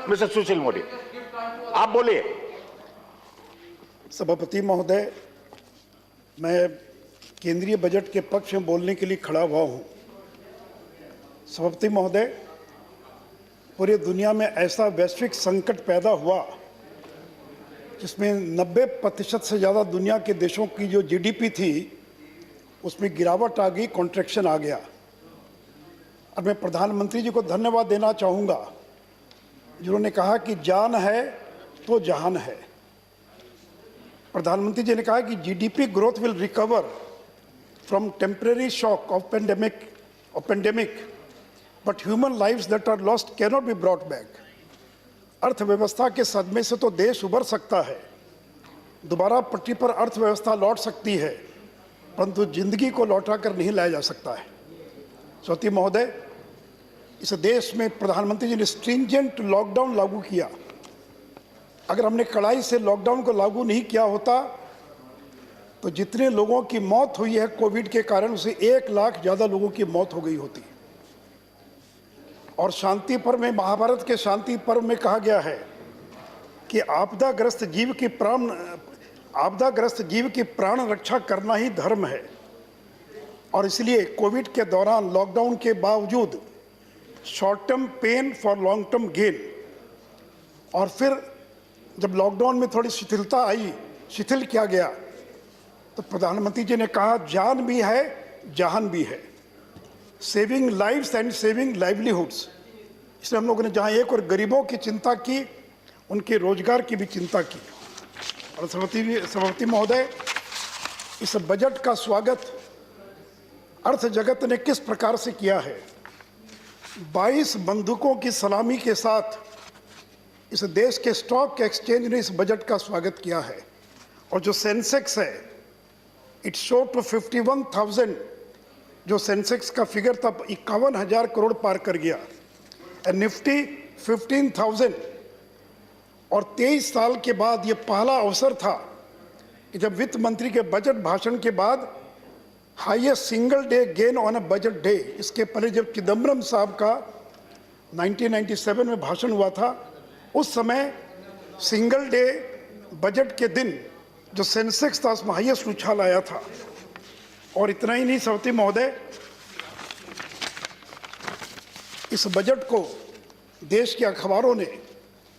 Mister Sushil Modi, आप बोलिए। सभापति महोदय, मैं केंद्रीय बजट के पक्ष में बोलने के लिए खड़ा हुआ हूं। सभापति महोदय, पूरी दुनिया में ऐसा वैश्विक संकट पैदा हुआ जिसमें 90% से ज़्यादा दुनिया के देशों की जो जीडीपी थी उसमें गिरावट आ गई, कॉन्ट्रैक्शन आ गया। और मैं प्रधानमंत्री जी को धन्यवाद देना चाहूँगा जिन्होंने कहा कि जान है तो जहान है। प्रधानमंत्री जी ने कहा कि GDP growth will recover from temporary shock of pandemic but human lives that are lost cannot be brought back. अर्थव्यवस्था के सदमे से तो देश उबर सकता है, दोबारा पटरी पर अर्थव्यवस्था लौट सकती है, परंतु जिंदगी को लौटा कर नहीं लाया जा सकता है। सभापति महोदय, इस देश में प्रधानमंत्री जी ने स्ट्रिंजेंट लॉकडाउन लागू किया। अगर हमने कड़ाई से लॉकडाउन को लागू नहीं किया होता तो जितने लोगों की मौत हुई है कोविड के कारण, उसे 1 लाख ज़्यादा लोगों की मौत हो गई होती। और शांति पर्व में, महाभारत के शांति पर्व में कहा गया है कि आपदाग्रस्त जीव की प्राण रक्षा करना ही धर्म है। और इसलिए कोविड के दौरान लॉकडाउन के बावजूद short term pain for long term gain, और फिर जब लॉकडाउन में थोड़ी शिथिलता आई, शिथिल किया गया, तो प्रधानमंत्री जी ने कहा जान भी है जहान भी है, saving lives and saving livelihoods. इसलिए हम लोगों ने जहाँ एक और गरीबों की चिंता की, उनके रोजगार की भी चिंता की। और सभापति महोदय, इस बजट का स्वागत अर्थ जगत ने किस प्रकार से किया है। 22 बंदूकों की सलामी के साथ इस देश के स्टॉक एक्सचेंज ने इस बजट का स्वागत किया है। और जो सेंसेक्स है, इट शो टू 51,000, जो सेंसेक्स का फिगर था 51,000 करोड़ पार कर गया। निफ्टी 15,000। और 23 साल के बाद ये पहला अवसर था कि जब वित्त मंत्री के बजट भाषण के बाद highest single day gain on a budget day, इसके पहले जब चिदम्बरम साहब का 1997 में भाषण हुआ था, उस समय सिंगल डे बजट के दिन जो सेंसेक्स था उसमें हाईएस्ट उछाल आया था। और इतना ही नहीं सभापति महोदय, इस बजट को देश के अखबारों ने,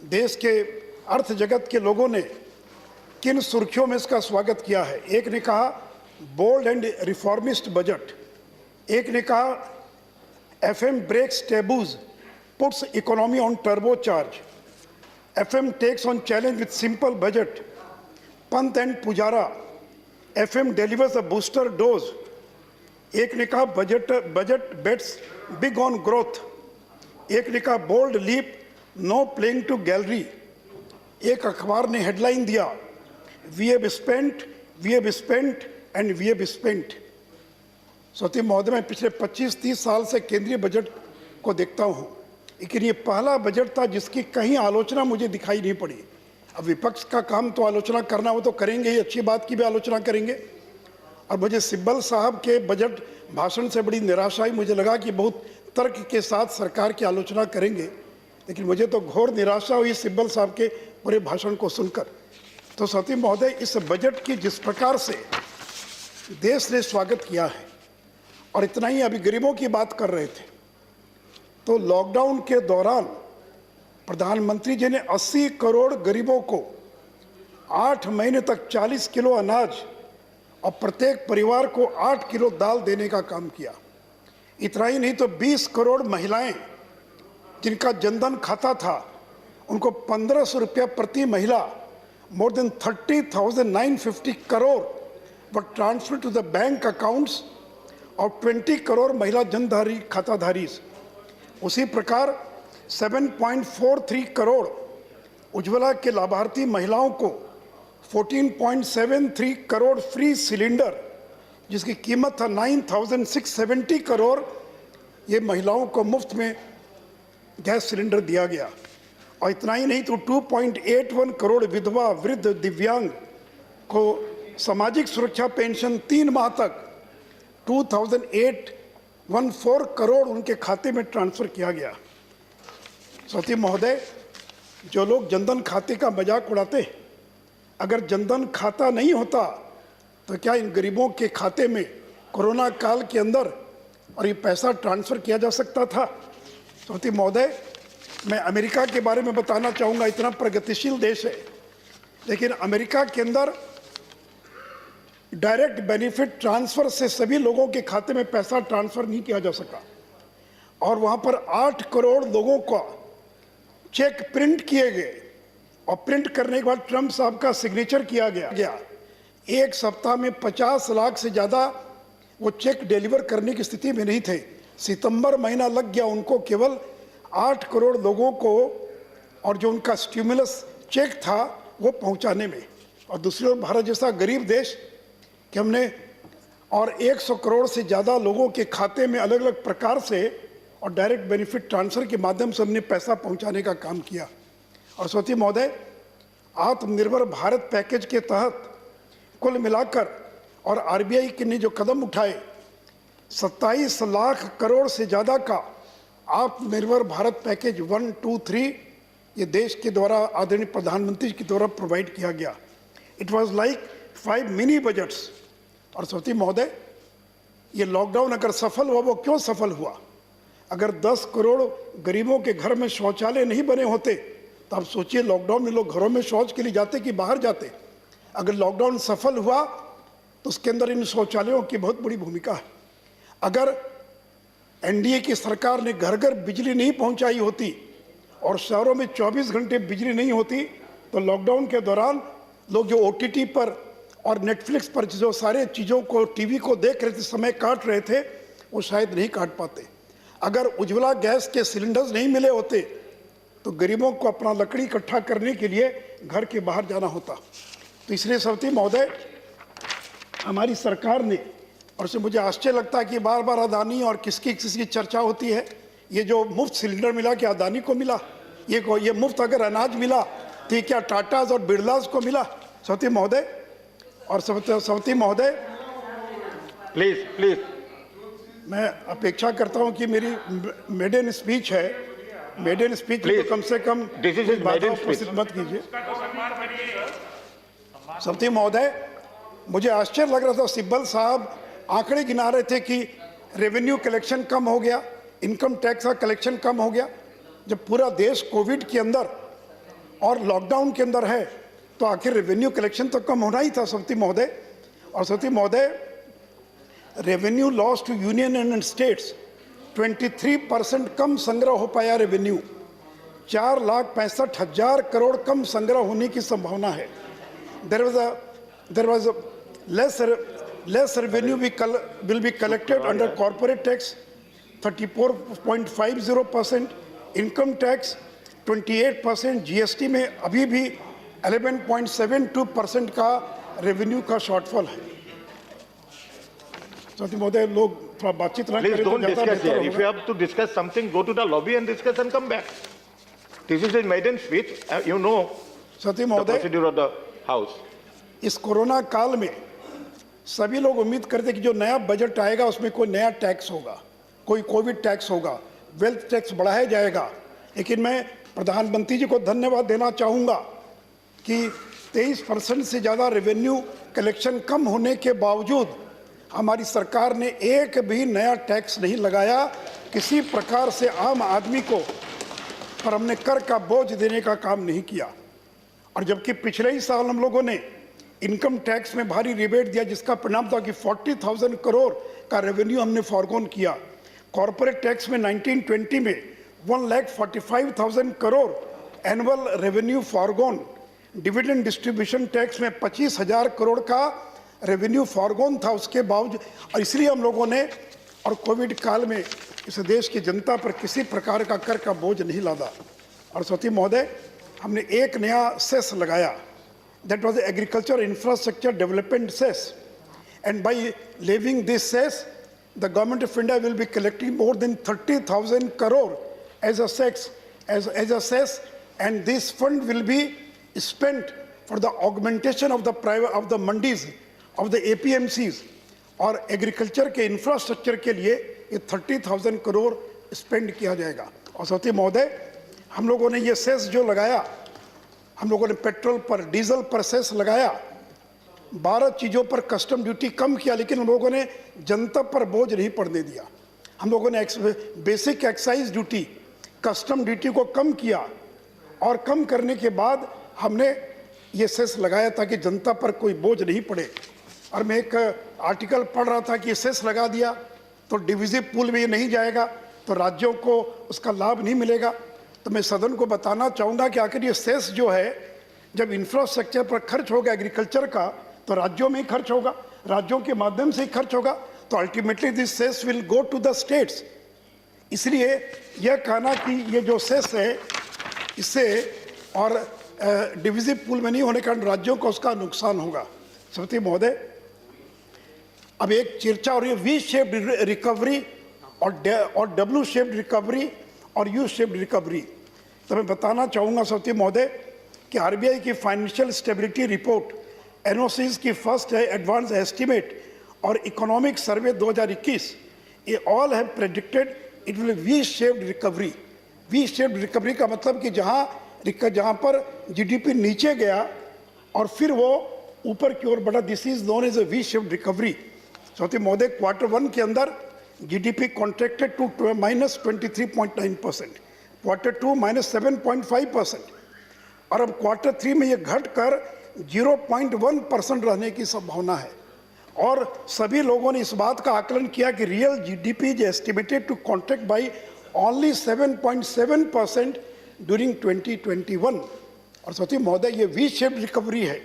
देश के अर्थ जगत के लोगों ने किन सुर्खियों में इसका स्वागत किया है। एक ने कहा बोल्ड एंड रिफॉर्मिस्ट बजट, एक ने कहा FM brakes taboos, puts economy on turbocharge, FM takes on challenge with simple budget, Pant and Pujara, FM delivers a booster dose। एक ने कहा budget bets big on growth, एक ने कहा bold leap, no playing to gallery. एक अखबार ने headline दिया we have spent and we have spent. सभापति महोदय, मैं पिछले 25-30 साल से केंद्रीय बजट को देखता हूँ, लेकिन ये पहला बजट था जिसकी कहीं आलोचना मुझे दिखाई नहीं पड़ी। अब विपक्ष का काम तो आलोचना करना, वो तो करेंगे ही, अच्छी बात की भी आलोचना करेंगे। और मुझे सिब्बल साहब के बजट भाषण से बड़ी निराशा आई। मुझे लगा कि बहुत तर्क के साथ सरकार की आलोचना करेंगे, लेकिन मुझे तो घोर निराशा हुई सिब्बल साहब के पूरे भाषण को सुनकर। तो सभापति महोदय, इस बजट की जिस प्रकार से देश ने स्वागत किया है, और इतना ही, अभी गरीबों की बात कर रहे थे, तो लॉकडाउन के दौरान प्रधानमंत्री जी ने 80 करोड़ गरीबों को 8 महीने तक 40 किलो अनाज और प्रत्येक परिवार को 8 किलो दाल देने का काम किया। इतना ही नहीं तो 20 करोड़ महिलाएं जिनका जनधन खाता था, उनको 1,500 रुपया प्रति महिला, more than 30,950 crore were transfer to the bank accounts of 20 crore महिला जनधारी खाताधारी। उसी प्रकार 7.43 करोड़ उज्ज्वला के लाभार्थी महिलाओं को 14.73 करोड़ फ्री सिलेंडर, जिसकी कीमत था 9,670 करोड़, ये महिलाओं को मुफ्त में गैस सिलेंडर दिया गया। और इतना ही नहीं तो 2.81 करोड़ विधवा, वृद्ध, दिव्यांग को सामाजिक सुरक्षा पेंशन 3 माह तक 2,814 करोड़ उनके खाते में ट्रांसफर किया गया। सभापति महोदय, जो लोग जनधन खाते का मजाक उड़ाते हैं, अगर जनधन खाता नहीं होता तो क्या इन गरीबों के खाते में कोरोना काल के अंदर और ये पैसा ट्रांसफ़र किया जा सकता था? सभापति महोदय, मैं अमेरिका के बारे में बताना चाहूँगा। इतना प्रगतिशील देश है, लेकिन अमेरिका के अंदर डायरेक्ट बेनिफिट ट्रांसफ़र से सभी लोगों के खाते में पैसा ट्रांसफ़र नहीं किया जा सका, और वहाँ पर 8 करोड़ लोगों का चेक प्रिंट किए गए, और प्रिंट करने के बाद ट्रंप साहब का सिग्नेचर किया गया। एक सप्ताह में 50 लाख से ज़्यादा वो चेक डिलीवर करने की स्थिति में नहीं थे। सितंबर महीना लग गया उनको केवल 8 करोड़ लोगों को और जो उनका स्टिमुलस चेक था वो पहुंचाने में। और दूसरी ओर भारत जैसा गरीब देश कि हमने और 100 करोड़ से ज़्यादा लोगों के खाते में अलग अलग प्रकार से और डायरेक्ट बेनिफिट ट्रांसफ़र के माध्यम से हमने पैसा पहुंचाने का काम किया। और सभापति महोदय, आत्मनिर्भर भारत पैकेज के तहत कुल मिलाकर और आरबीआई ने जो कदम उठाए, 27 लाख करोड़ से ज़्यादा का आत्मनिर्भर भारत पैकेज 1, 2, 3 ये देश के द्वारा आदरणीय प्रधानमंत्री के द्वारा प्रोवाइड किया गया। It was like 5 mini budgets. और सभापति महोदय, ये लॉकडाउन अगर सफल हुआ, वो क्यों सफल हुआ? अगर 10 करोड़ गरीबों के घर में शौचालय नहीं बने होते तो आप सोचिए लॉकडाउन में लोग घरों में शौच के लिए जाते कि बाहर जाते? अगर लॉकडाउन सफल हुआ तो उसके अंदर इन शौचालयों की बहुत बड़ी भूमिका है। अगर एनडीए की सरकार ने घर घर बिजली नहीं पहुंचाई होती और शहरों में 24 घंटे बिजली नहीं होती तो लॉकडाउन के दौरान लोग जो ओटीटी पर और नेटफ्लिक्स पर जो सारे चीज़ों को, टीवी को देख रहे थे, समय काट रहे थे, वो शायद नहीं काट पाते। अगर उज्ज्वला गैस के सिलेंडर्स नहीं मिले होते तो गरीबों को अपना लकड़ी इकट्ठा करने के लिए घर के बाहर जाना होता। तो इसलिए सभापति महोदय, हमारी सरकार ने, और इससे मुझे आश्चर्य लगता है कि बार बार अदानी और किसकी चर्चा होती है। ये जो मुफ्त सिलेंडर मिला क्या अदानी को मिला? ये मुफ्त अगर अनाज मिला तो ये क्या टाटाज और बिरलाज को मिला? सभापति महोदय और सभापति महोदय, प्लीज मैं अपेक्षा करता हूं कि मेरी मेडन स्पीच है, मेडन स्पीच तो कम से कम उपस्थित मत कीजिए। सभापति महोदय, मुझे आश्चर्य लग रहा था, सिब्बल साहब आंकड़े गिना रहे थे कि रेवेन्यू कलेक्शन कम हो गया, इनकम टैक्स का कलेक्शन कम हो गया। जब पूरा देश कोविड के अंदर और लॉकडाउन के अंदर है तो आखिर रेवेन्यू कलेक्शन तो कम होना ही था सभापति महोदय। और सभापति महोदय, revenue loss to union and states 23% कम संग्रह हो पाया रेवेन्यू। 4,65,000 करोड़ कम संग्रह होने की संभावना है। There was a less revenue will be collected under corporate tax 34.50%, income tax 28%, GST में अभी भी 11.72% का रेवेन्यू का शॉर्टफॉल है। सभापति महोदय, लोग थोड़ा बातचीत ना करें तो ज़्यादा बेहतर होगा। If you have to discuss something, go to the lobby and discuss and come back. This is a maiden speech. You know सभापति the महोदय, procedure of the house. इस कोरोना काल में सभी लोग उम्मीद करते कि जो नया बजट आएगा उसमें कोई नया टैक्स होगा, कोई कोविड टैक्स होगा, वेल्थ टैक्स बढ़ाया जाएगा। लेकिन मैं प्रधानमंत्री जी को धन्यवाद देना चाहूँगा कि 23% से ज़्यादा रेवेन्यू कलेक्शन कम होने के बावजूद हमारी सरकार ने एक भी नया टैक्स नहीं लगाया। किसी प्रकार से आम आदमी को पर हमने कर का बोझ देने का काम नहीं किया। और जबकि पिछले ही साल हम लोगों ने इनकम टैक्स में भारी रिबेट दिया, जिसका परिणाम था कि 40,000 करोड़ का रेवेन्यू हमने फॉरगोन किया। कॉरपोरेट टैक्स में 1920 में 1,45,000 crore annual revenue forgone. Dividend distribution tax में 25,000 करोड़ का रेवेन्यू फॉरगोन था उसके बावजूद। और इसलिए हम लोगों ने और कोविड काल में इस देश की जनता पर किसी प्रकार का कर का बोझ नहीं लादा। और सभापति महोदय, हमने एक नया सेस लगाया, that was agriculture infrastructure development cess, and by levying this cess the government of India will be collecting more than 30,000 crore as a cess, and this fund will be spent for the augmentation of the mandis of the APMCs और agriculture के infrastructure के लिए ये 30,000 crore spend किया जाएगा। और सभापति महोदय, हम लोगों ने ये सेस जो लगाया हम लोगों ने पेट्रोल पर, डीजल पर सेस लगाया, 12 चीज़ों पर कस्टम ड्यूटी कम किया, लेकिन हम लोगों ने जनता पर बोझ नहीं पड़ने दिया। हम लोगों ने basic excise duty, custom duty को कम किया और कम करने के बाद हमने ये सेस लगाया ताकि जनता पर कोई बोझ नहीं पड़े। और मैं एक आर्टिकल पढ़ रहा था कि सेस लगा दिया तो डिविजिव पूल में ये नहीं जाएगा, तो राज्यों को उसका लाभ नहीं मिलेगा। तो मैं सदन को बताना चाहूँगा कि आखिर ये सेस जो है, जब इंफ्रास्ट्रक्चर पर खर्च होगा एग्रीकल्चर का, तो राज्यों में ही खर्च होगा, राज्यों के माध्यम से ही खर्च होगा, तो ultimately this cess will go to the states. इसलिए यह कहना कि ये जो सेस है इससे और डिविजिव पूल में नहीं होने के कारण राज्यों को उसका नुकसान होगा। सभापति महोदय, अब एक चर्चा और ये वी शेप्ड रिकवरी और डब्ल्यू शेप्ड रिकवरी और यू शेप्ड रिकवरी। तो मैं बताना चाहूँगा सभापति महोदय कि आरबीआई की फाइनेंशियल स्टेबिलिटी रिपोर्ट, एनओसीज की फर्स्ट एडवांस एस्टीमेट और इकोनॉमिक सर्वे 2021, ये all have predicted it will we shaped recovery. We shaped recovery का मतलब कि जहाँ पर जीडीपी नीचे गया और फिर वो ऊपर की ओर बढ़ा, this is known as a V shaped recovery. सभापति महोदय, Q1 के अंदर जीडीपी कॉन्ट्रैक्टेड टू -23.9%, Q2 -7.5%, और अब Q3 में ये घटकर 0.1% रहने की संभावना है। और सभी लोगों ने इस बात का आकलन किया कि real GDP is estimated to contract by only 7.7% during 2021। और सचिव महोदय, ये वी शेप्ड रिकवरी है।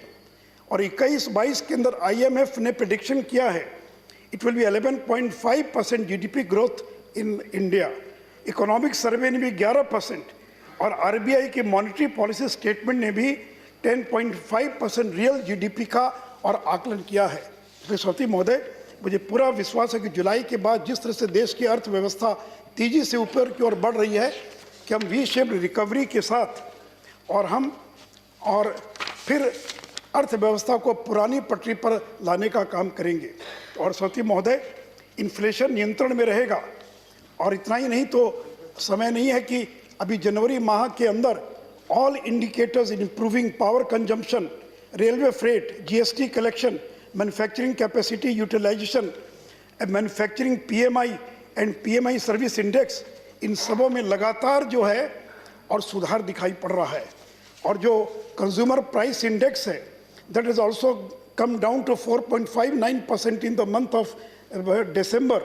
और 21-22 के अंदर IMF ने प्रेडिक्शन किया है it will be 11.5% GDP growth in India. Economic survey ने भी 11% और आरबीआई की मॉनेटरी पॉलिसी स्टेटमेंट ने भी 10.5% रियल जीडीपी का और आकलन किया है। इसलिए सभापति महोदय, मुझे पूरा विश्वास है कि जुलाई के बाद जिस तरह से देश की अर्थव्यवस्था तेजी से ऊपर की ओर बढ़ रही है कि हम वी शेप्ड रिकवरी के साथ और फिर अर्थव्यवस्था को पुरानी पटरी पर लाने का काम करेंगे। और सभापति महोदय, इन्फ्लेशन नियंत्रण में रहेगा। और इतना ही नहीं, तो समय नहीं है कि अभी जनवरी माह के अंदर all indicators in improving power consumption, railway freight, GST collection, manufacturing capacity utilisation, manufacturing PMI and PMI service index, इन सबों में लगातार जो है और सुधार दिखाई पड़ रहा है। और जो कंज्यूमर प्राइस इंडेक्स है, that is also come down to 4.59% in the month of December,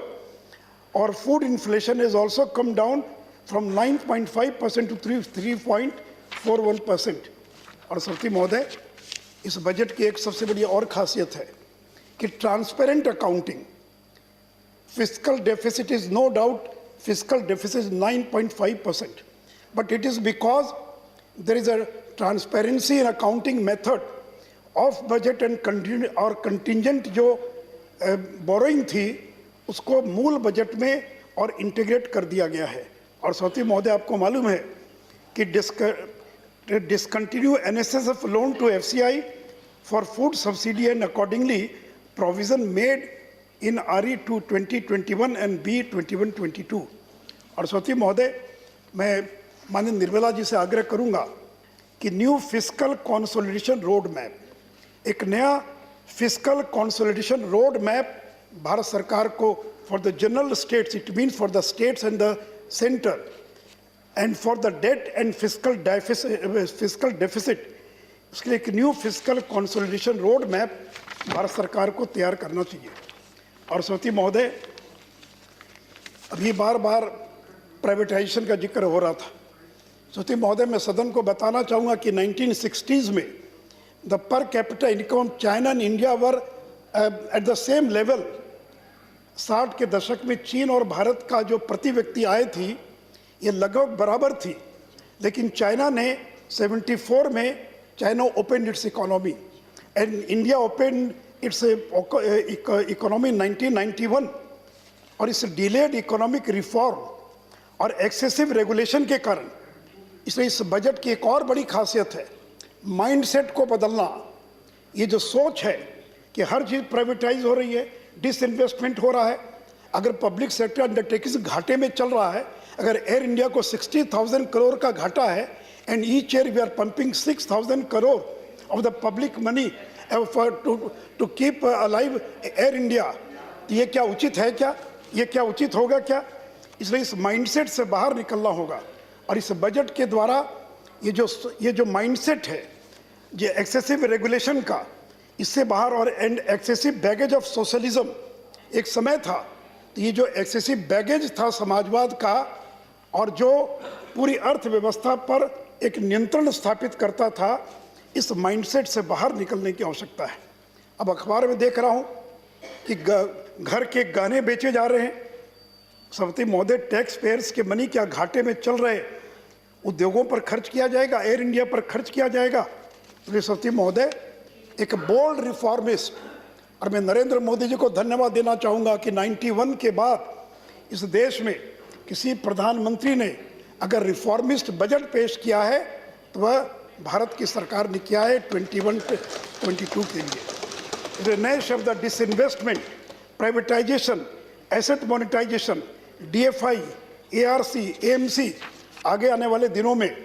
और food inflation is also come down from 9.5% to 3.41%। और सभापति महोदय, इस बजट की एक सबसे बड़ी और खासियत है कि transparent accounting, fiscal deficit is no doubt, fiscal deficit is 9.5%, but it is because there is a transparency in accounting method of budget and contingent जो borrowing थी उसको मूल बजट में और इंटीग्रेट कर दिया गया है। और सभापति महोदय, आपको मालूम है कि discontinue NSSF loan to FCI for food subsidy and accordingly provision made in RE 2021 and B 21-22। और सभापति महोदय, मैं माननीय निर्मला जी से आग्रह करूंगा कि new fiscal consolidation road map, एक नया fiscal consolidation road map Bharat सरकार को for the general states, it means for the states and the centre, and for the debt and fiscal deficit, उसके लिए एक new fiscal consolidation road map Bharat सरकार को तैयार करना चाहिए। और सभापति महोदय, अभी बार बार प्राइवेटाइजेशन का जिक्र हो रहा था। सभापति महोदय, मैं सदन को बताना चाहूँगा कि 1960s में the per capita income China and India were at the same level. 60 के दशक में चीन और भारत का जो प्रति व्यक्ति आय थी ये लगभग बराबर थी, लेकिन चाइना ने 74 में China open it's economy and India open it's economy 1991। और इस डिलेड इकोनॉमिक रिफॉर्म और एक्सेसिव रेगुलेशन के कारण, इसलिए इस बजट की एक और बड़ी खासियत है माइंडसेट को बदलना। ये जो सोच है कि हर चीज़ प्राइवेटाइज हो रही है, डिसइन्वेस्टमेंट हो रहा है, अगर पब्लिक सेक्टर अंडरटेकिंग घाटे में चल रहा है, अगर एयर इंडिया को 60,000 करोड़ का घाटा है, and each year we are pumping 6,000 crore of the public money to keep alive Air India. ये क्या उचित है क्या? ये क्या उचित होगा क्या? इसलिए इस माइंडसेट से बाहर निकलना होगा और इस बजट के द्वारा ये जो माइंडसेट है, ये एक्सेसिव रेगुलेशन का, इससे बाहर और and excessive baggage of socialism एक समय था, तो ये जो एक्सेसिव बैगेज था समाजवाद का और जो पूरी अर्थव्यवस्था पर एक नियंत्रण स्थापित करता था, इस माइंडसेट से बाहर निकलने की आवश्यकता है। अब अखबार में देख रहा हूँ कि घर के गहने बेचे जा रहे हैं। सभापति महोदय, टैक्स पेयर्स के मनी क्या घाटे में चल रहे, उद्योगों पर खर्च किया जाएगा, एयर इंडिया पर खर्च किया जाएगा। तो सभापति महोदय, एक बोल्ड रिफॉर्मिस्ट, और मैं नरेंद्र मोदी जी को धन्यवाद देना चाहूँगा कि 91 के बाद इस देश में किसी प्रधानमंत्री ने अगर रिफॉर्मिस्ट बजट पेश किया है तो वह भारत की सरकार ने किया है 21-22 के लिए। नए शब्द disinvestment, privatisation, asset monetisation, DFI, ARC, AMC, आगे आने वाले दिनों में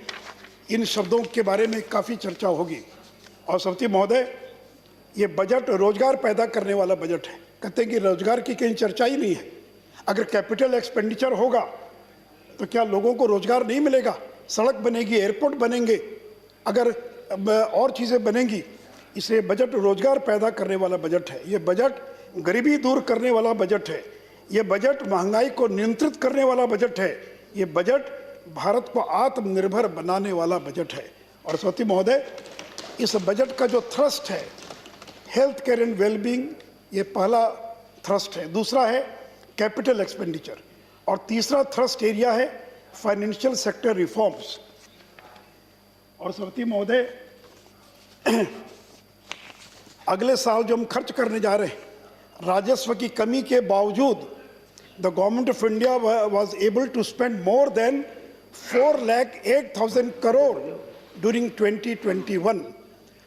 इन शब्दों के बारे में काफ़ी चर्चा होगी। और सभापति महोदय, ये बजट रोजगार पैदा करने वाला बजट है। कहते हैं कि रोजगार की कहीं चर्चा ही नहीं है। अगर कैपिटल एक्सपेंडिचर होगा तो क्या लोगों को रोजगार नहीं मिलेगा? सड़क बनेगी, एयरपोर्ट बनेंगे, अगर और चीज़ें बनेंगी। इसलिए बजट रोजगार पैदा करने वाला बजट है। ये बजट गरीबी दूर करने वाला बजट है। ये बजट महंगाई को नियंत्रित करने वाला बजट है। ये बजट भारत को आत्मनिर्भर बनाने वाला बजट है। और सभापति महोदय, इस बजट का जो थ्रस्ट है, हेल्थ केयर एंड वेलबींग, ये पहला थ्रस्ट है। दूसरा है कैपिटल एक्सपेंडिचर और तीसरा थ्रस्ट एरिया है फाइनेंशियल सेक्टर रिफॉर्म्स। और सभापति महोदय, अगले साल जो हम खर्च करने जा रहे हैं, राजस्व की कमी के बावजूद the government of India was able to spend more than 4,08,000 crore during 2021।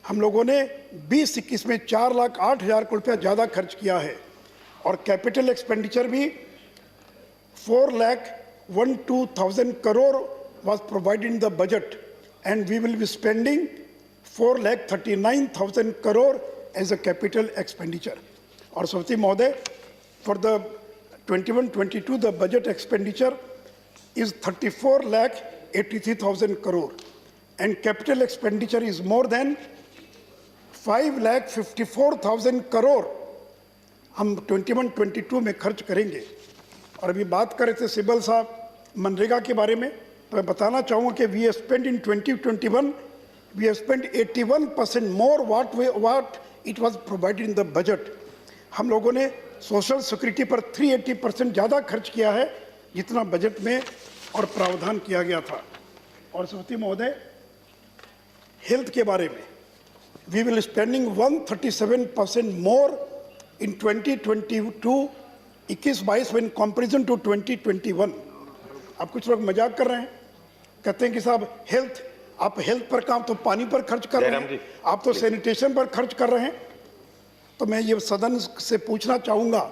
हम लोगों ने 20-21 में 4,08,000 करोड़ रुपया ज़्यादा खर्च किया है। और कैपिटल एक्सपेंडिचर भी 4,12,000 crore was provided in the budget, and we will be spending 4,39,000 crore as a capital expenditure. और सभापति महोदय, for the 21-22 the budget expenditure is 34,83,000 crore, and capital expenditure is more than 5,54,000 crore हम 21-22 में खर्च करेंगे। और अभी बात कर रहे थे सिब्बल साहब मनरेगा के बारे में, तो मैं बताना चाहूँगा कि we spend in 2021 we spend 81% more what it was provided in the budget. हम लोगों ने सोशल सिक्योरिटी पर 380% ज़्यादा खर्च किया है जितना बजट में और प्रावधान किया गया था। और सभापति महोदय, हेल्थ के बारे में we will spending 137% more in 2022-21-22 when comparison to 2021। अब कुछ लोग मजाक कर रहे हैं, कहते हैं कि साहब हेल्थ, आप हेल्थ पर काम तो पानी पर खर्च कर रहे हैं, आप तो सैनिटेशन पर खर्च कर रहे हैं। तो मैं ये सदन से पूछना चाहूँगा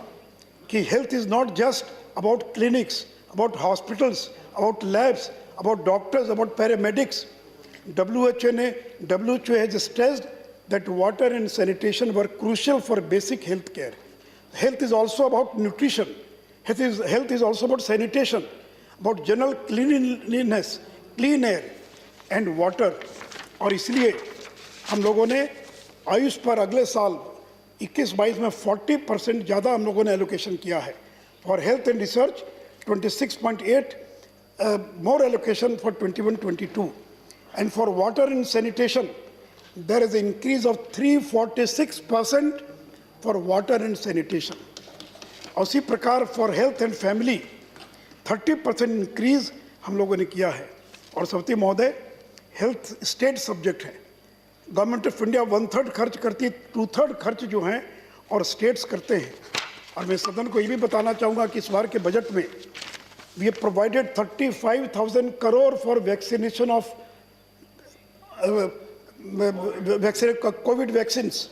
कि health is not just about clinics, about hospitals, about labs, about doctors, about paramedics. WHO has stressed that water and sanitation were crucial for basic health care. Health is also about nutrition. Health is also about sanitation, about general cleanliness, clean air and water. और इसलिए हम लोगों ने आयुष पर अगले साल 21-22 में 40% ज़्यादा हम लोगों ने एलोकेशन किया है। For health and research 26.8 more allocation for 21-22, and for water and sanitation there is an increase of 346% for water and sanitation. उसी प्रकार for health and family 30% increase हम लोगों ने किया है। और सभापति महोदय, हेल्थ स्टेट सब्जेक्ट है। गवर्नमेंट ऑफ इंडिया 1/3 खर्च करती है, 2/3 खर्च जो हैं और स्टेट्स करते हैं। और मैं सदन को ये भी बताना चाहूँगा कि इस बार के बजट में we have provided 35,000 crore for vaccination of covid vaccines,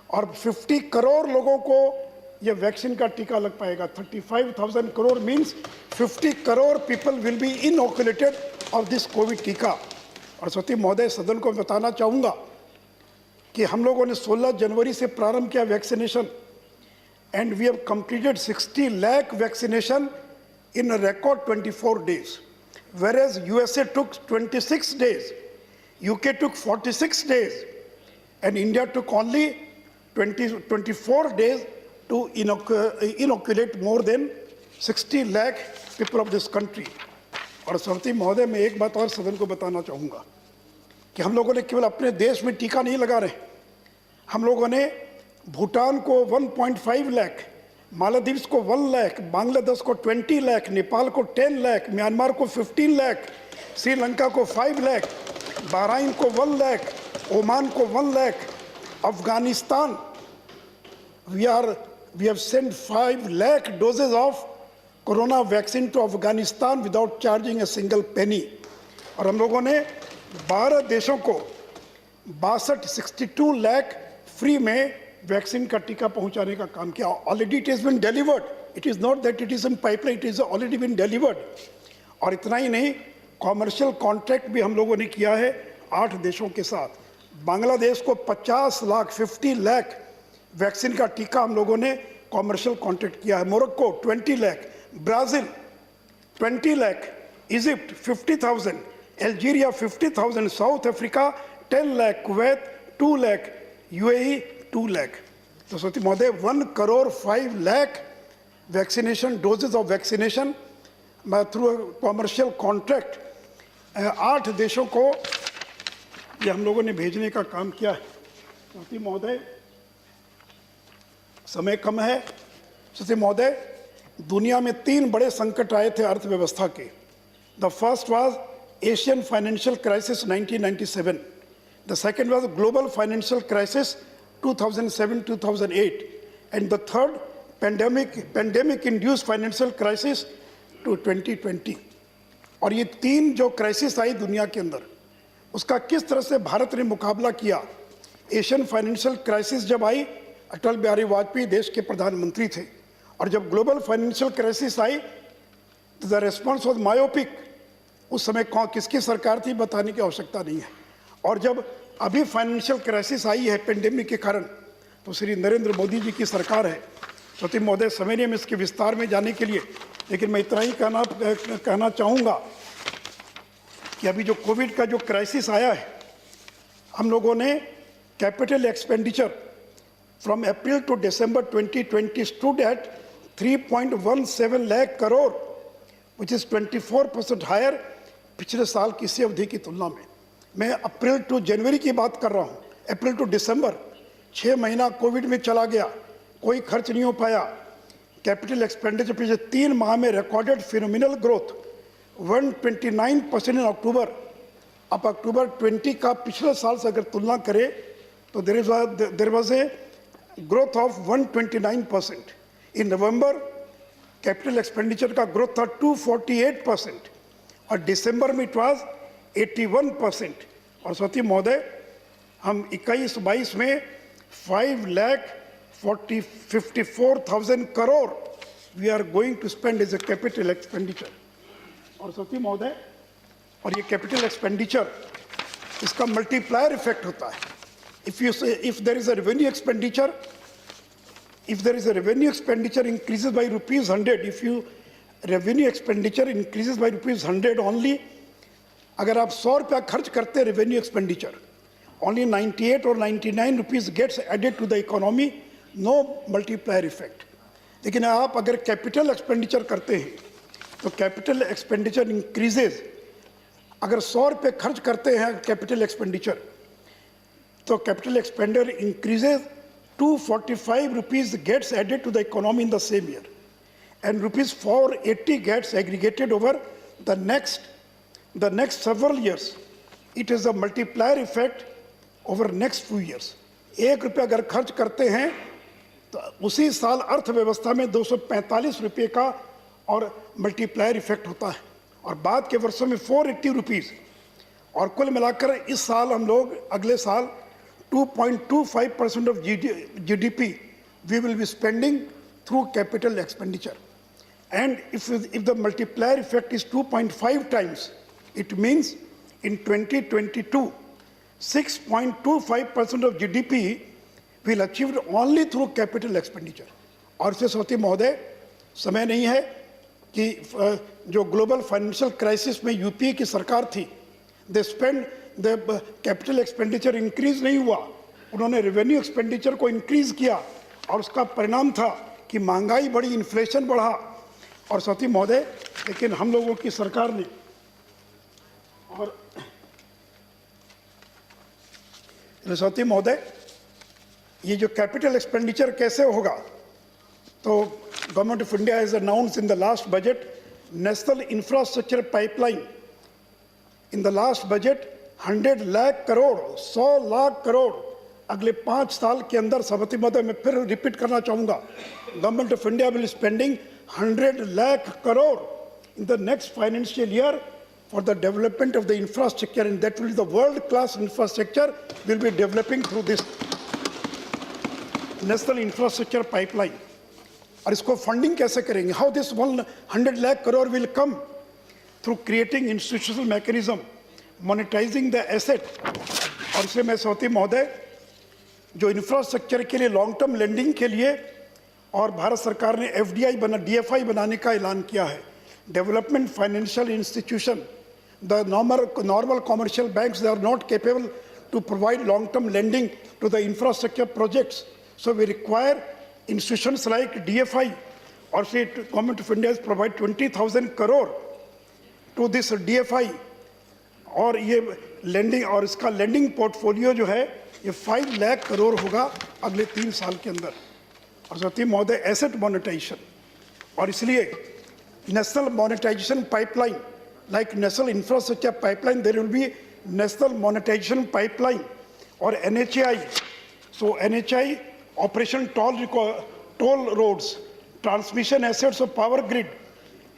और 50 करोड़ लोगों को यह वैक्सीन का टीका लग पाएगा। 35,000 crore means 50 crore people will be inoculated of this covid टीका। और सती महोदय, सदन को बताना चाहूँगा कि हम लोगों ने 16 जनवरी से प्रारंभ किया vaccination, and we have completed 60 lakh vaccination in a record 24 days, whereas USA took 26 days, UK took 46 days, and India took only 24 days to inoculate more than 60 lakh people of this country. और सरती महोदय, मैं एक बात और सदन को बताना चाहूँगा कि हम लोगों ने केवल अपने देश में टीका नहीं लगा रहे, हम लोगों ने भूटान को 1.5 लाख, मालदीव्स को 1 लाख, बांग्लादेश को 20 लाख, नेपाल को 10 लाख, म्यांमार को 15 लाख, श्रीलंका को 5 लाख, बहराइन को 1 लाख, ओमान को 1 lakh, Afghanistan we have sent 5 lakh doses of corona vaccine to Afghanistan without charging a single penny. और हम लोगों ने 12 देशों को 62 लाख फ्री में वैक्सीन का टीका पहुंचाने का काम किया. Already it is been delivered, it is not that it is in pipeline, it is already been delivered. और इतना ही नहीं, कॉमर्शियल कॉन्ट्रैक्ट भी हम लोगों ने किया है 8 देशों के साथ. बांग्लादेश को 50 लाख 50 लाख वैक्सीन का टीका हम लोगों ने कॉमर्शियल कॉन्ट्रैक्ट किया है. Morocco 20 lakh, Brazil 20 lakh, Egypt 50,000, Algeria 50,000, South Africa 10 lakh, Kuwait 2 lakh, UAE 2 lakh. तो सती महोदय, 1 crore 5 lakh vaccination doses of vaccination through commercial contract 8 देशों को ये हम लोगों ने भेजने का काम किया है. सती महोदय, समय कम है. सती महोदय, दुनिया में 3 बड़े संकट आए थे अर्थव्यवस्था के. The first was Asian financial crisis 1997. The second was global financial crisis 2007-2008, and the third pandemic-induced financial crisis to 2020. और ये 3 जो क्राइसिस आई दुनिया के अंदर, उसका किस तरह से भारत ने मुकाबला किया. एशियन फाइनेंशियल क्राइसिस जब आई, अटल बिहारी वाजपेयी देश के प्रधानमंत्री थे, और जब ग्लोबल फाइनेंशियल क्राइसिस आई तो द रिस्पॉन्स वाज मायोपिक. उस समय किसकी सरकार थी बताने की आवश्यकता नहीं है. और जब अभी फाइनेंशियल क्राइसिस आई है पेंडेमिक के कारण, तो श्री नरेंद्र मोदी जी की सरकार है. सती महोदय, समय नहीं है इसके विस्तार में जाने के लिए, लेकिन मैं इतना ही कहना चाहूँगा कि अभी जो कोविड का जो क्राइसिस आया है, हम लोगों ने capital expenditure from April to December 2020 stood at 3.17 lakh crore, which is 24% higher पिछले साल की इसी अवधि की तुलना में. मैं अप्रैल टू जनवरी की बात कर रहा हूँ. अप्रैल टू दिसंबर 6 महीना कोविड में चला गया, कोई खर्च नहीं हो पाया. कैपिटल एक्सपेंडिचर पिछले 3 माह में रिकॉर्डेड फिनोमिनल ग्रोथ 129% इन अक्टूबर. अब अक्टूबर 20 का पिछले साल से अगर तुलना करें तो there was a growth of 129%. In November capital expenditure का ग्रोथ था 248%, और दिसंबर में इट वाज 81%. और सती महोदय, हम 21-22 में 5,54,000 crore we are going to spend as a capital expenditure. और सती महोदय, और ये कैपिटल एक्सपेंडिचर, इसका मल्टीप्लायर इफेक्ट होता है. if there is a revenue expenditure, increases by rupees 100, if you revenue expenditure increases by rupees 100 only, अगर आप 100 रुपया खर्च करते revenue expenditure, only 98 or 99 rupees gets added to the economy, no multiplier effect. लेकिन आप अगर कैपिटल एक्सपेंडिचर करते हैं तो कैपिटल एक्सपेंडिचर इंक्रीजेज. अगर 100 रुपये खर्च करते हैं कैपिटल एक्सपेंडिचर, तो capital expenditure increases 245 rupees gets added to the economy in the same year, and rupees 480 gets aggregated over the next several years. It is a multiplier effect over next few years. 1 रुपया अगर खर्च करते हैं तो उसी साल अर्थव्यवस्था में 245 रुपये का और मल्टीप्लायर इफेक्ट होता है, और बाद के वर्षों में 480 रुपीज़. और कुल मिलाकर इस साल हम लोग अगले साल 2.25% of GDP we will be spending through capital expenditure. And if the multiplier effect is 2.5 times, it means in 2022, 6.25% of GDP will achieved only through capital expenditure. और इससे सौती महोदय समय नहीं है कि जो ग्लोबल फाइनेंशियल क्राइसिस में यूपीए की सरकार थी, they spend the capital expenditure increase नहीं हुआ, उन्होंने रेवेन्यू एक्सपेंडिचर को इंक्रीज किया और उसका परिणाम था कि महंगाई बढ़ी, इन्फ्लेशन बढ़ा। और सौती महोदय लेकिन हम लोगों की सरकार ने और सौती महोदय ये जो कैपिटल एक्सपेंडिचर कैसे होगा, तो government of India has announce in the last budget national infrastructure pipeline. In the last budget 100 lakh crore, 100 lakh crore अगले 5 साल के अंदर। सभापति महोदय मैं फिर रिपीट करना चाहूँगा, government of India will spending 100 lakh crore in the next financial year for the development of the infrastructure, and that will be the world-class infrastructure we'll be developing through this national infrastructure pipeline. और इसको funding कैसे करेंगे? How this 100 lakh crore will come? Through creating institutional mechanism, monetizing the asset. और इसलिए मैं सौती महोदय जो infrastructure के लिए लॉन्ग टर्म लेंडिंग के लिए और भारत सरकार ने एफडीआई डीएफआई बनाने का ऐलान किया है। Development financial institution, the normal commercial banks, they are not capable to provide long term lending to the infrastructure projects, so we require institutions like DFI. और government of India provide 20,000 crore to this DFI. और ये lending और इसका lending portfolio जो है ये 5 लाख करोड़ होगा अगले 3 साल के अंदर। और सौती महोदय एसेट मोनेटाइजेशन, और इसलिए national monetisation pipeline like national infrastructure pipeline, there will be national monetisation pipeline. और NHAI, so NHAI operation toll roads, transmission assets of power grid,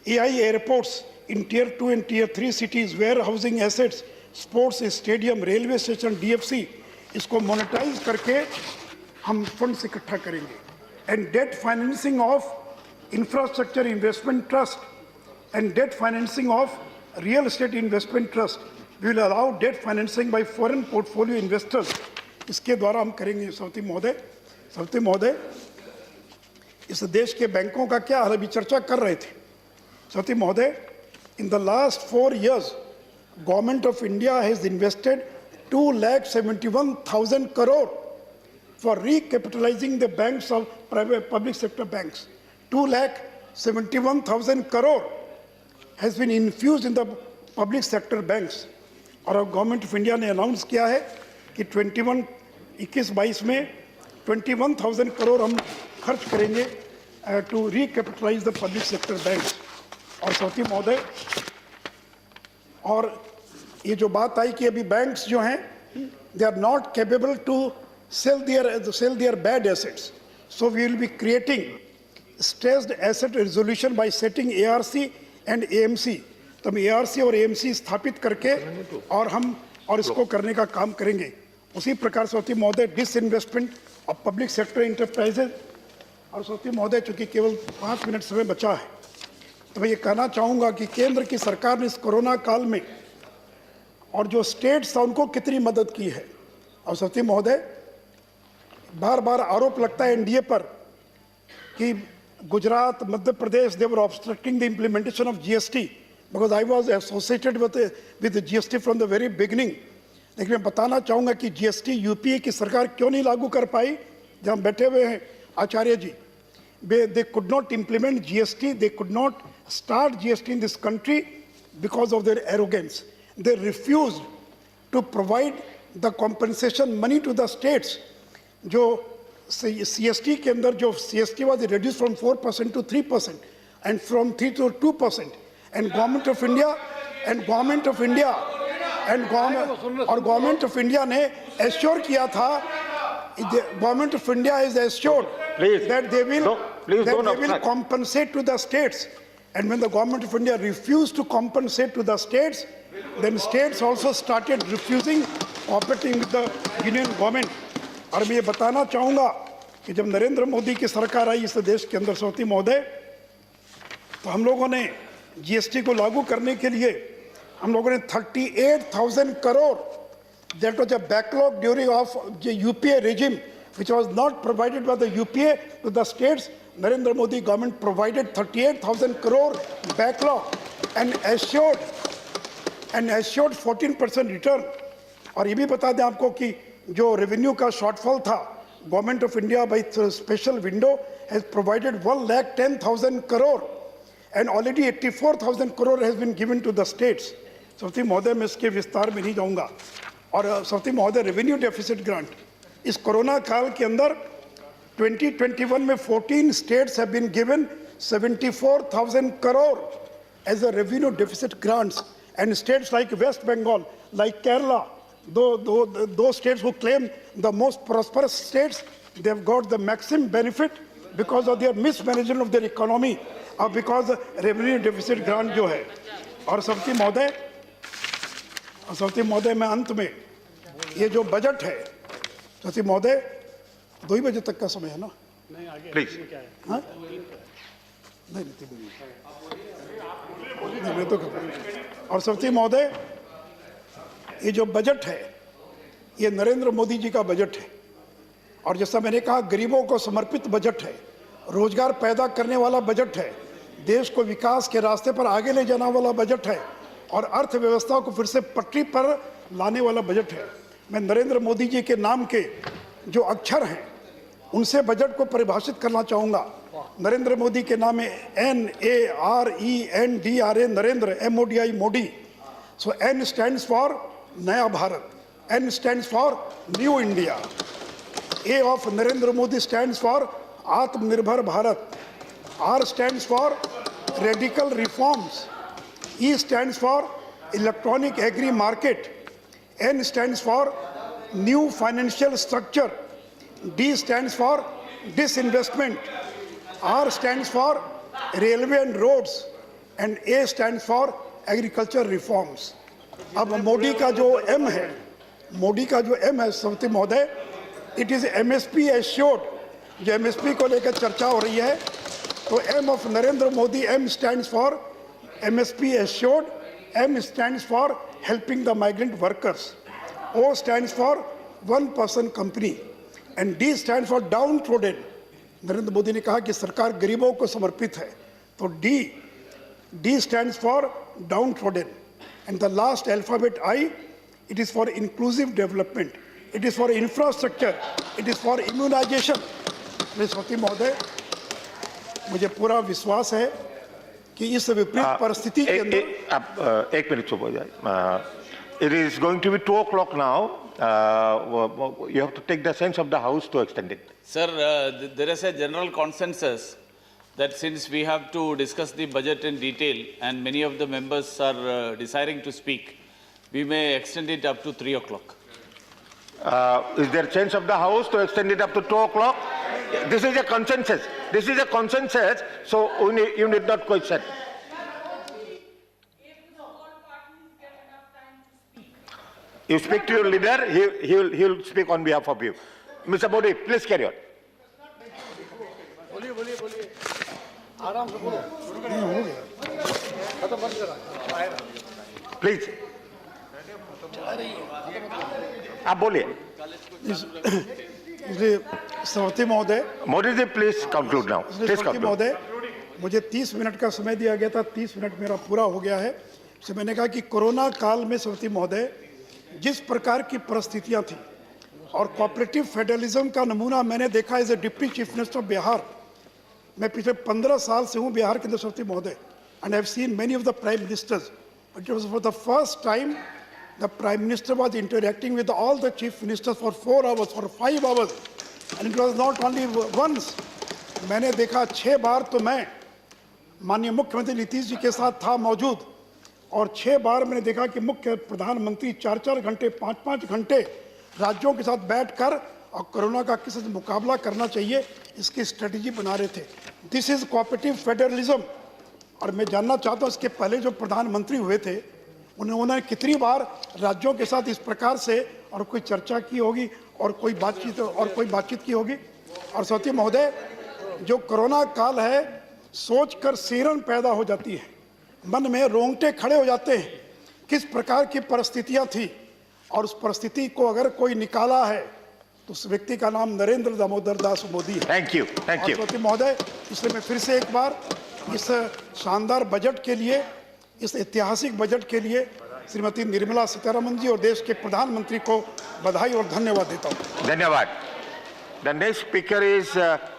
AI airports in tier 2 and tier 3 cities, warehousing assets, sports stadium, railway station, DFC, इसको monetise करके हम funds इकट्ठा करेंगे। And debt financing of infrastructure investment trust and debt financing of real estate investment trust will allow debt financing by foreign portfolio investors. इसके द्वारा हम करेंगे। सौती महोदय इस देश के बैंकों का क्या हाल, अभी चर्चा कर रहे थे। सौती महोदय, in the last 4 years government of India has invested 2,71,000 crore for recapitalizing the banks of private public sector banks. 2,71,000 crore has been infused in the public sector banks. और अब गवर्नमेंट ऑफ इंडिया ने announce किया है कि 21-22 में 21,000 करोड़ हम खर्च करेंगे to recapitalise the public sector banks. और सौती महोदय, और ये जो बात आई कि अभी बैंक्स जो हैं they are not capable to sell their bad assets. So we will be creating stressed asset resolution by setting ARC and AMC. तो हम ARC और AMC स्थापित करके और इसको करने का काम करेंगे। उसी प्रकार सौती महोदय disinvestment of public sector enterprises. और सौती महोदय, चूंकि केवल 5 मिनट समय बचा है, तो मैं ये कहना चाहूँगा कि केंद्र की सरकार ने इस कोरोना काल में और जो स्टेट्स था उनको कितनी मदद की है। और सौती महोदय, बार बार आरोप लगता है एनडीए पर कि Gujarat, Madhya Pradesh, they were obstructing the implementation of GST, because I was associated with GST from the very beginning. लेकिन मैं बताना चाहूँगा कि जीएसटी यूपीए की सरकार क्यों नहीं लागू कर पाई। जहाँ बैठे हुए हैं Acharya ji, they could not implement GST, they could not start GST in this country because of their arrogance. They refused to provide the compensation money to the states. जो सीएसटी के अंदर जो CST was reduce from 4% to 3% and from 3 to 2%, and government of India ने assure किया था, government of India is assured that they will compensate to the states, and when the government of India refused to compensate to the states, then states also started refusing cooperating with the union government. और मैं ये बताना चाहूँगा कि जब नरेंद्र मोदी की सरकार आई इस देश के अंदर सौती महोदय, तो हम लोगों ने जीएसटी को लागू करने के लिए हम लोगों ने 38,000 crore, that was a backlog during of the UPA regime, which was not provided by the UPA to the states. Narendra Modi government provided 38,000 crore backlog and assured 14% return. और ये भी बता दें आपको कि जो रेवेन्यू का शॉर्टफॉल था, government of India by special window has provided 1,10,000 crore and already 84,000 crore has been given to the states. सभापति महोदय, मैं इसके विस्तार में नहीं जाऊंगा। और सभापति महोदय, रेवेन्यू डेफिसिट ग्रांट इस कोरोना काल के अंदर 2021 में 14 states have been given 74,000 crore as a revenue deficit grants, and states like West Bengal, like Kerala, those states who claim the most prosperous states, they have got the maximum benefit because of their mismanagement of their economy or because revenue deficit grant जो है। और सभापति महोदय, मैं अंत में ये जो बजट है, सभापति महोदय 2 बजे तक का समय है ना? प्लीज। हाँ? नहीं, मैं तो। और सभापति महोदय, ये जो बजट है, ये नरेंद्र मोदी जी का बजट है। और जैसा मैंने कहा, गरीबों को समर्पित बजट है, रोजगार पैदा करने वाला बजट है, देश को विकास के रास्ते पर आगे ले जाने वाला बजट है और अर्थव्यवस्था को फिर से पटरी पर लाने वाला बजट है। मैं नरेंद्र मोदी जी के नाम के जो अक्षर हैं उनसे बजट को परिभाषित करना चाहूँगा। नरेंद्र मोदी के नाम है NARENDRA, Narendra, MODI, Modi. So N stands for नया Bharat, N stands for new India, A of Narendra Modi stands for आत्मनिर्भर Bharat, R stands for radical reforms, E stands for electronic agri market, N stands for new financial structure, D stands for disinvestment, R stands for railway and roads, and A stands for agriculture reforms. अब मोदी का जो M है, सभापति महोदय, it is MSP assured, जो MSP को लेकर चर्चा हो रही है, तो M of Narendra Modi, M stands for MSP assured, M stands for helping the migrant workers, O stands for one person company, and D stands for downtrodden. Narendra Modi ने कहा कि सरकार गरीबों को समर्पित है, तो D stands for downtrodden, and the last alphabet I, it is for inclusive development, it is for infrastructure, it is for immunization. सभापति महोदय, मुझे पूरा विश्वास है कि इस विपरीत परिस्थिति के अंदर एक मिनट चुप हो जाए। It is going to be 2 o'clock now. You have to take the sense of the House to extend it. Sir, there is a general consensus that since we have to discuss the budget in detail and many of the members are desiring to speak, we may extend it up to 3 o'clock. Is there a sense of the House to extend it up to 2 o'clock? This is a consensus. This is a consensus, so you need not question. You speak to your leader, he will speak on behalf of you. Mr. Modi, please carry on. Please. आप बोलिए। सभापति महोदय, Modi ji, please conclude now. Please सभापति conclude. महोदय, मुझे 30 minute का समय दिया गया था, 30 मिनट मेरा पूरा हो गया है। इससे मैंने कहा कि कोरोना काल में सभापति महोदय जिस प्रकार की परिस्थितियां थी और कोऑपरेटिव फेडरलिज्म का नमूना मैंने देखा as a deputy chief minister of Bihar. मैं पिछले 15 साल से हूं बिहार के अंदर सभापति महोदय, and I have seen many of the prime ministers, but it was for the first time the prime minister was interacting with all the chief ministers for 4 hours, for 5 hours, and it was not only once. मैंने देखा 6 बार तो मैं माननीय मुख्यमंत्री नीतीश जी के साथ था मौजूद, और 6 बार मैंने देखा कि मुख्य प्रधानमंत्री 4-4 घंटे 5-5 घंटे राज्यों के साथ बैठकर और कोरोना का किस मुकाबला करना चाहिए इसकी स्ट्रेटजी बना रहे थे। This is cooperative federalism. और मैं जानना चाहता हूँ इसके पहले जो प्रधानमंत्री हुए थे उन्होंने कितनी बार राज्यों के साथ इस प्रकार से और कोई चर्चा की होगी और कोई बातचीत की होगी। और सभापति महोदय, जो कोरोना काल है, सोच कर सिहरन पैदा हो जाती है, मन में रोंगटे खड़े हो जाते हैं किस प्रकार की परिस्थितियां थी और उस परिस्थिति को अगर कोई निकाला है तो उस व्यक्ति का नाम नरेंद्र दामोदर दास मोदी है। Thank you. Thank you. राष्ट्रपति महोदय, इसलिए मैं फिर से एक बार इस शानदार बजट के लिए, इस ऐतिहासिक बजट के लिए श्रीमती निर्मला सीतारमण जी और देश के प्रधानमंत्री को बधाई और धन्यवाद देता हूं। धन्यवाद. The next speaker is